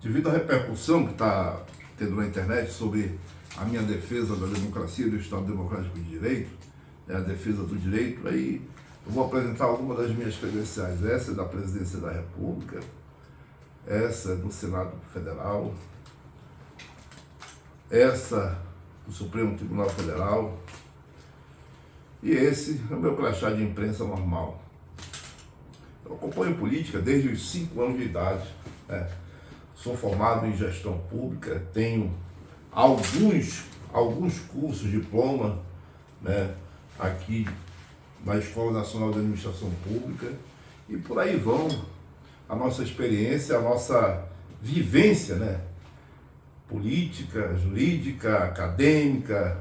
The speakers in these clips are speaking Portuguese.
Devido à repercussão que está tendo na internet sobre a minha defesa da democracia e do Estado Democrático de Direito, a defesa do direito, aí eu vou apresentar algumas das minhas credenciais. Essa é da Presidência da República, essa é do Senado Federal, essa do Supremo Tribunal Federal e esse é o meu crachá de imprensa normal. Eu acompanho política desde os 5 anos de idade, Sou formado em gestão pública, tenho alguns cursos, diploma, aqui na Escola Nacional de Administração Pública, e por aí vão a nossa experiência, a nossa vivência, política, jurídica, acadêmica,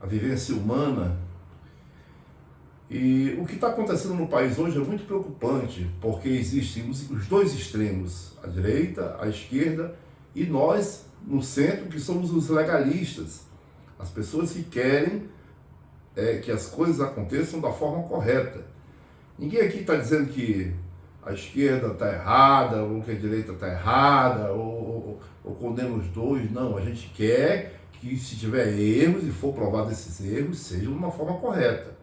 a vivência humana. E o que está acontecendo no país hoje é muito preocupante, porque existem os dois extremos, a direita, a esquerda, e nós, no centro, que somos os legalistas, as pessoas que querem que as coisas aconteçam da forma correta. Ninguém aqui está dizendo que a esquerda está errada, ou que a direita está errada, ou condena os dois. Não, a gente quer que, se tiver erros e for provado esses erros, sejam de uma forma correta.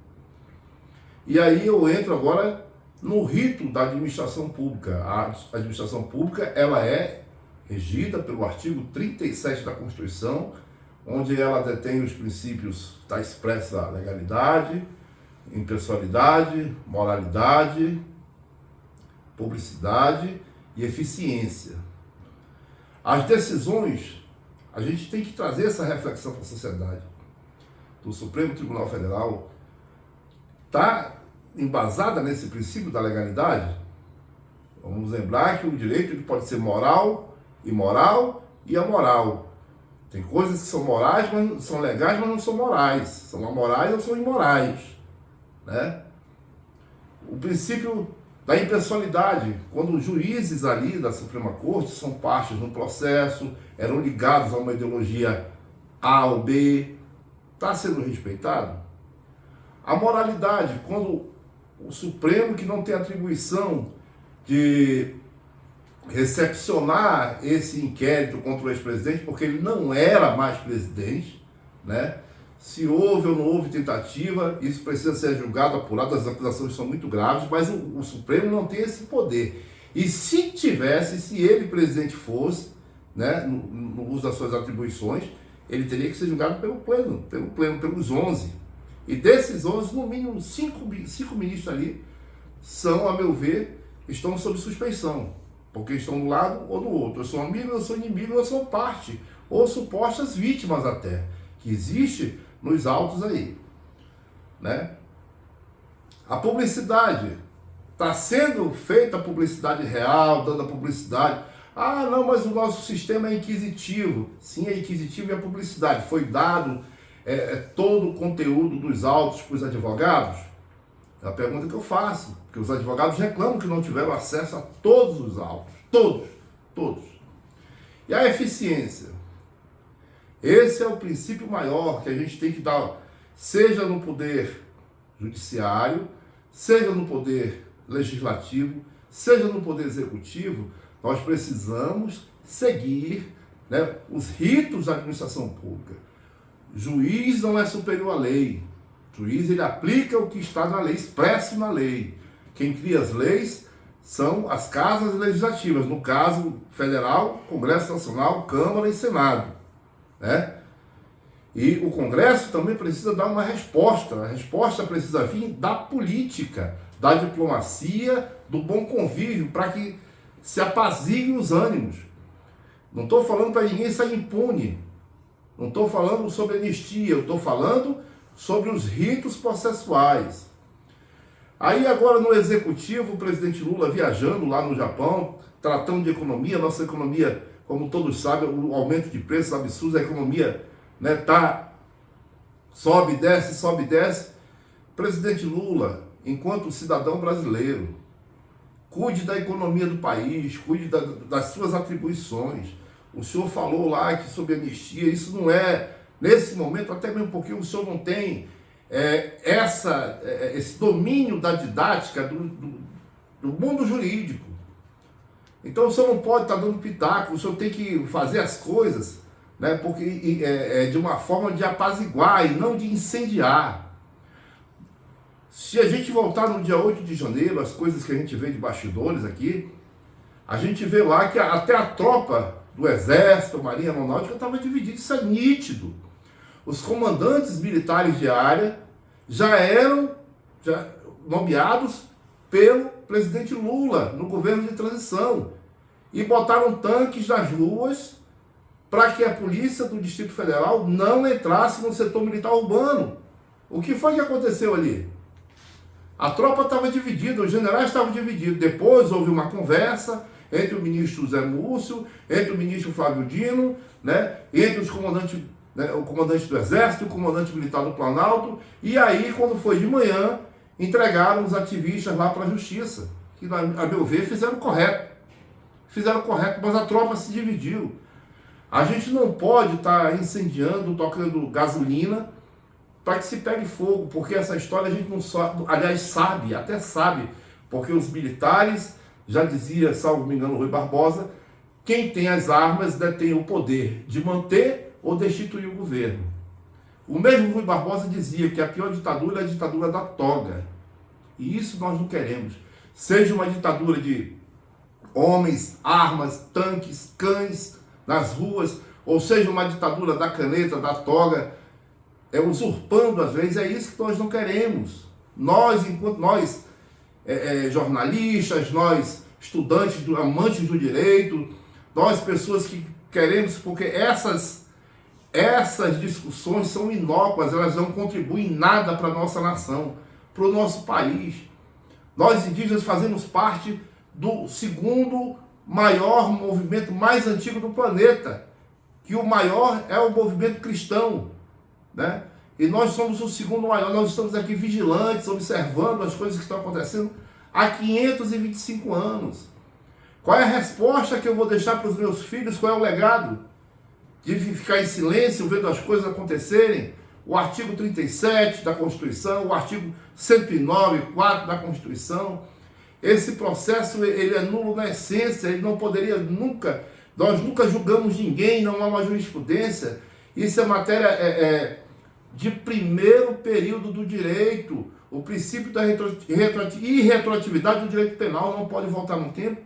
E aí eu entro agora no rito da administração pública. A administração pública, ela é regida pelo artigo 37 da Constituição, onde ela detém os princípios, está expressa a legalidade, impessoalidade, moralidade, publicidade e eficiência. As decisões, a gente tem que trazer essa reflexão para a sociedade. Do Supremo Tribunal Federal está embasada nesse princípio da legalidade. Vamos lembrar que o direito pode ser moral, imoral e amoral. Tem coisas que são morais, mas são legais, mas não são morais. São amorais ou são imorais. O princípio da impessoalidade, quando os juízes ali da Suprema Corte são partes no processo, eram ligados a uma ideologia A ou B, está sendo respeitado? A moralidade, quando o Supremo, que não tem atribuição de recepcionar esse inquérito contra o ex-presidente, porque ele não era mais presidente, Se houve ou não houve tentativa, isso precisa ser julgado, apurado, as acusações são muito graves, mas o Supremo não tem esse poder. E se tivesse, se ele presidente fosse, no uso das suas atribuições, ele teria que ser julgado pelo pleno, pelos 11. E desses 11, no mínimo 5 ministros ali são, a meu ver, estão sob suspeição, porque estão do lado ou do outro. Eu sou amigo, eu sou inimigo, eu sou parte, ou supostas vítimas até, que existe nos autos aí. A publicidade, está sendo feita a publicidade real, dando a publicidade. Ah, não, mas o nosso sistema é inquisitivo. Sim, é inquisitivo e a publicidade. Foi dado todo o conteúdo dos autos para os advogados? É a pergunta que eu faço, porque os advogados reclamam que não tiveram acesso a todos os autos, todos. E a eficiência? Esse é o princípio maior que a gente tem que dar, seja no poder judiciário, seja no poder legislativo, seja no poder executivo. Nós precisamos seguir os ritos da administração pública. Juiz não é superior à lei. O juiz, ele aplica o que está na lei, expresso na lei. Quem cria as leis são as casas legislativas, no caso federal, Congresso Nacional, Câmara e Senado. E o Congresso também precisa dar uma resposta. A resposta precisa vir da política, da diplomacia, do bom convívio, para que se apaziguem os ânimos. Não estou falando para ninguém sair impune. Não estou falando sobre anistia, eu estou falando sobre os ritos processuais. Aí agora no Executivo, o presidente Lula viajando lá no Japão, tratando de economia, nossa economia, como todos sabem, o aumento de preços absurdos, a economia sobe, desce. Presidente Lula, enquanto cidadão brasileiro, cuide da economia do país, cuide das suas atribuições. O senhor falou lá que sobre anistia, isso não é, nesse momento, até mesmo porque o senhor não tem esse domínio da didática do mundo jurídico. Então o senhor não pode estar dando pitaco, o senhor tem que fazer as coisas, né, porque de uma forma de apaziguar e não de incendiar. Se a gente voltar no dia 8 de janeiro, as coisas que a gente vê de bastidores aqui, a gente vê lá que até a tropa do Exército, Marinha Aeronáutica estava dividida, isso é nítido. Os comandantes militares de área já eram nomeados pelo presidente Lula no governo de transição e botaram tanques nas ruas para que a polícia do Distrito Federal não entrasse no setor militar urbano. O que foi que aconteceu ali? A tropa estava dividida, os generais estavam divididos. Depois houve uma conversa entre o ministro Zé Múcio, entre o ministro Flávio Dino, né, entre os comandantes, né, o comandante do Exército, o comandante militar do Planalto, e aí, quando foi de manhã, entregaram os ativistas lá para a Justiça, que, a meu ver, fizeram correto. Fizeram correto, mas a tropa se dividiu. A gente não pode estar incendiando, tocando gasolina, para que se pegue fogo, porque essa história a gente não sabe, aliás sabe, até sabe, porque os militares, já dizia, salvo me engano, Rui Barbosa, quem tem as armas detém o poder de manter ou destituir o governo. O mesmo Rui Barbosa dizia que a pior ditadura é a ditadura da toga, e isso nós não queremos. Seja uma ditadura de homens, armas, tanques, cães nas ruas, ou seja uma ditadura da caneta, da toga, usurpando as leis, é isso que nós não queremos. Nós, enquanto nós, jornalistas, nós, estudantes, amantes do direito, nós, pessoas que queremos, porque essas discussões são inócuas, elas não contribuem em nada para a nossa nação, para o nosso país. Nós, indígenas, fazemos parte do segundo maior movimento mais antigo do planeta, que o maior é o movimento cristão, né? E nós somos o segundo maior, nós estamos aqui vigilantes, observando as coisas que estão acontecendo há 525 anos. Qual é a resposta que eu vou deixar para os meus filhos? Qual é o legado? De ficar em silêncio, vendo as coisas acontecerem? O artigo 37 da Constituição, o artigo 109, 4 da Constituição. Esse processo, ele é nulo na essência, ele não poderia nunca, nós nunca julgamos ninguém, não há uma jurisprudência. Isso é matéria de primeiro período do direito. O princípio da irretroatividade do direito penal não pode voltar no tempo,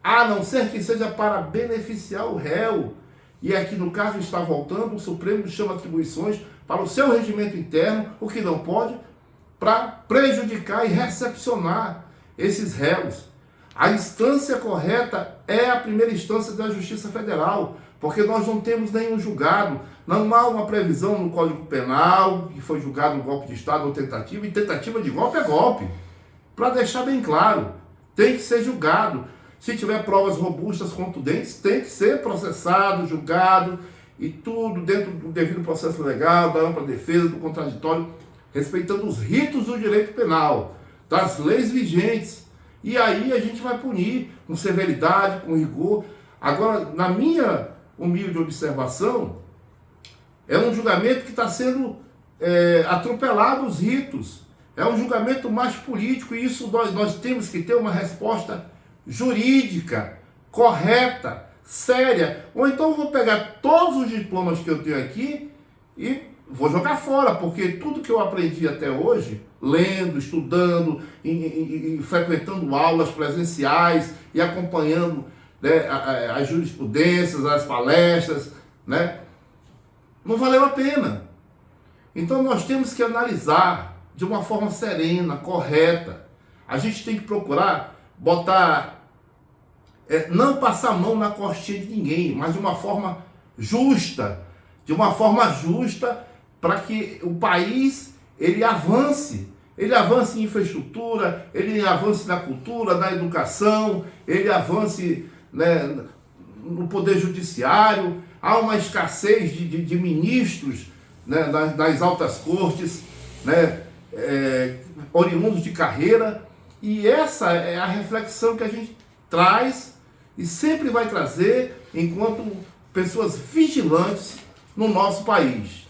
a não ser que seja para beneficiar o réu. E aqui no caso está voltando, o Supremo chama atribuições para o seu regimento interno, o que não pode, para prejudicar e recepcionar esses réus. A instância correta é a primeira instância da Justiça Federal, porque nós não temos nenhum julgado, não há uma previsão no Código Penal que foi julgado um golpe de Estado ou tentativa, e tentativa de golpe é golpe. Para deixar bem claro, tem que ser julgado. Se tiver provas robustas, contundentes, tem que ser processado, julgado, e tudo dentro do devido processo legal, da ampla defesa, do contraditório, respeitando os ritos do direito penal, das leis vigentes. E aí a gente vai punir com severidade, com rigor. Agora, na minha humilde observação, é um julgamento que está sendo atropelado os ritos. É um julgamento mais político, e isso nós temos que ter uma resposta jurídica, correta, séria. Ou então eu vou pegar todos os diplomas que eu tenho aqui e vou jogar fora, porque tudo que eu aprendi até hoje, lendo, estudando, e frequentando aulas presenciais e acompanhando, né, as jurisprudências, as palestras, né, não valeu a pena. Então nós temos que analisar de uma forma serena, correta. A gente tem que procurar não passar a mão na costinha de ninguém, mas de uma forma justa, para que o país ele avance em infraestrutura, ele avance na cultura, na educação, ele avance, né, no poder judiciário. Há uma escassez de ministros, né, nas altas cortes, né, oriundos de carreira, e essa é a reflexão que a gente traz e sempre vai trazer enquanto pessoas vigilantes no nosso país.